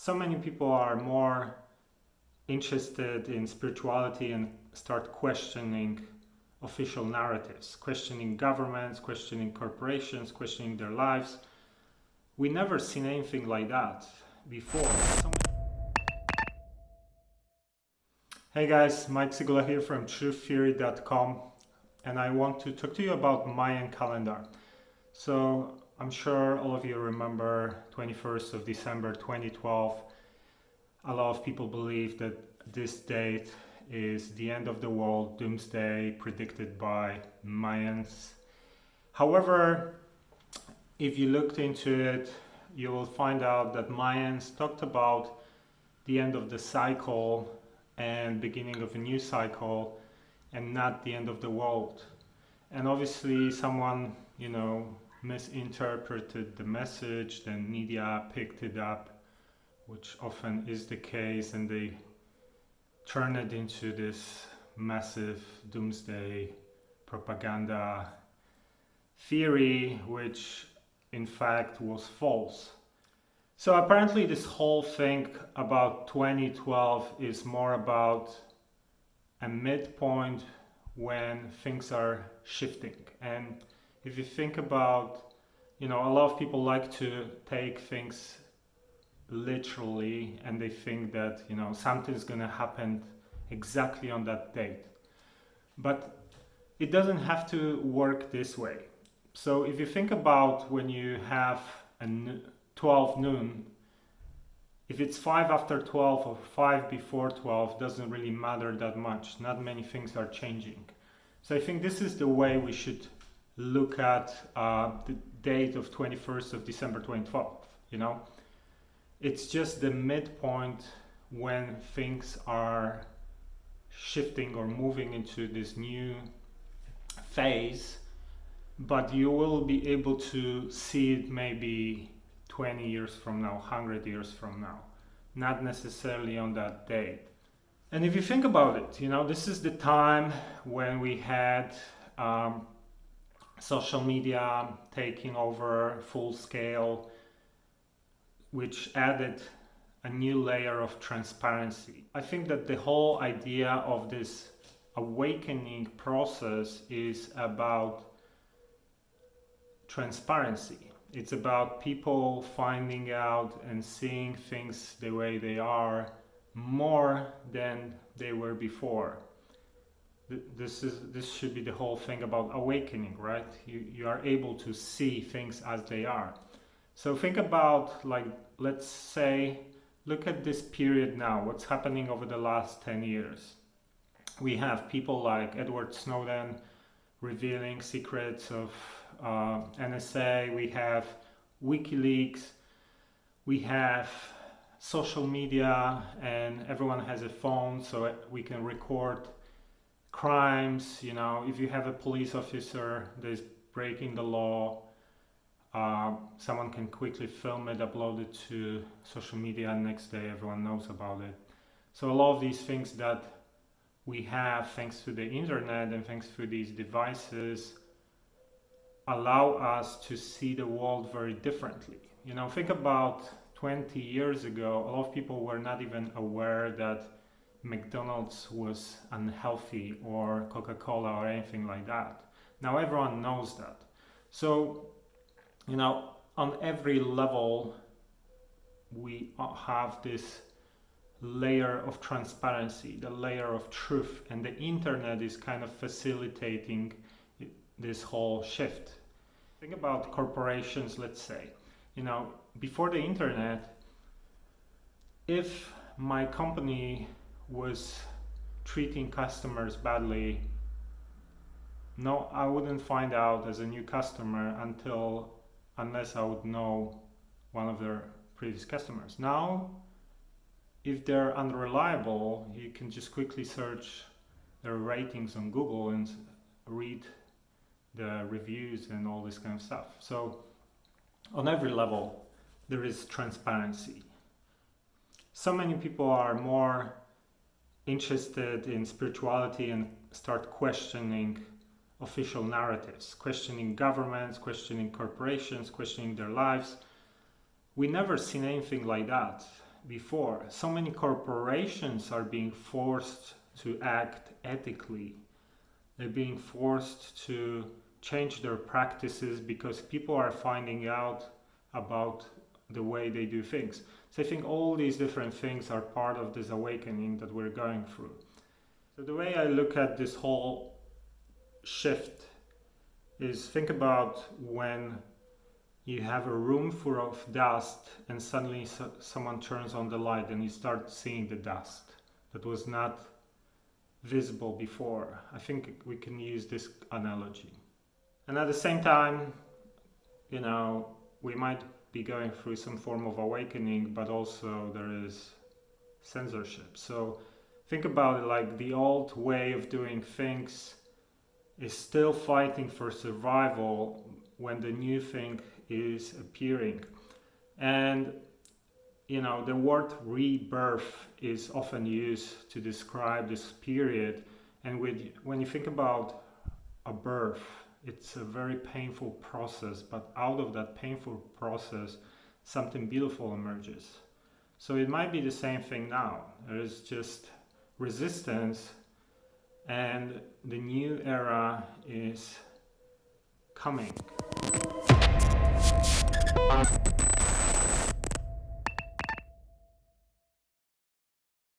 So many people are more interested in spirituality and start questioning official narratives, questioning governments, questioning corporations, questioning their lives. We never seen anything like that before. Hey guys, Mike Sygula here from truththeory.com, and I want to talk to you about Mayan calendar. So I'm sure all of you remember 21st of December 2012. A lot of people believe that this date is the end of the world, doomsday predicted by Mayans. However, if you looked into it, you will find out that Mayans talked about the end of the cycle and beginning of a new cycle, and not the end of the world. And obviously someone, misinterpreted the message, then media picked it up, which often is the case, and they turn it into this massive doomsday propaganda theory, which in fact was false. So apparently this whole thing about 2012 is more about a midpoint when things are shifting. And if you think about, a lot of people like to take things literally, and they think that, something's going to happen exactly on that date. But it doesn't have to work this way. So if you think about when you have a 12 noon, if it's 5 after 12 or 5 before 12, doesn't really matter that much. Not many things are changing. So I think this is the way we should look at the date of 21st of December 2012. It's just the midpoint when things are shifting or moving into this new phase, but you will be able to see it maybe 20 years from now, 100 years from now, not necessarily on that date. And if you think about it, this is the time when we had social media taking over full scale, which added a new layer of transparency. I think that the whole idea of this awakening process is about transparency. It's about people finding out and seeing things the way they are more than they were before. This should be the whole thing about awakening, right? You are able to see things as they are. So think about, let's say, look at this period now, what's happening over the last 10 years. We have people like Edward Snowden revealing secrets of NSA, we have WikiLeaks, we have social media, and everyone has a phone so we can record crimes. If you have a police officer that is breaking the law, someone can quickly film it, upload it to social media, and next day everyone knows about it. So a lot of these things that we have thanks to the internet and thanks to these devices allow us to see the world very differently. Think about 20 years ago, a lot of people were not even aware that McDonald's was unhealthy or Coca-Cola or anything like that. Now everyone knows that. So, on every level, we have this layer of transparency, the layer of truth, and the internet is kind of facilitating this whole shift. Think about corporations, let's say. Before the internet, if my company was treating customers badly, no, I wouldn't find out as a new customer unless I would know one of their previous customers. Now, if they're unreliable, you can just quickly search their ratings on Google and read the reviews and all this kind of stuff. So on every level, there is transparency. So many people are more interested in spirituality and start questioning official narratives, questioning governments, questioning corporations, questioning their lives. We never seen anything like that before. So many corporations are being forced to act ethically. They're being forced to change their practices because people are finding out about the way they do things. So I think all these different things are part of this awakening that we're going through. So the way I look at this whole shift is, think about when you have a room full of dust and suddenly someone turns on the light and you start seeing the dust that was not visible before. I think we can use this analogy. And at the same time, you know, we might be going through some form of awakening, but also there is censorship. So think about it like the old way of doing things is still fighting for survival when the new thing is appearing. And you know, the word rebirth is often used to describe this period. And when you think about a birth, it's a very painful process, but out of that painful process, something beautiful emerges. So it might be the same thing now. There is just resistance, and the new era is coming.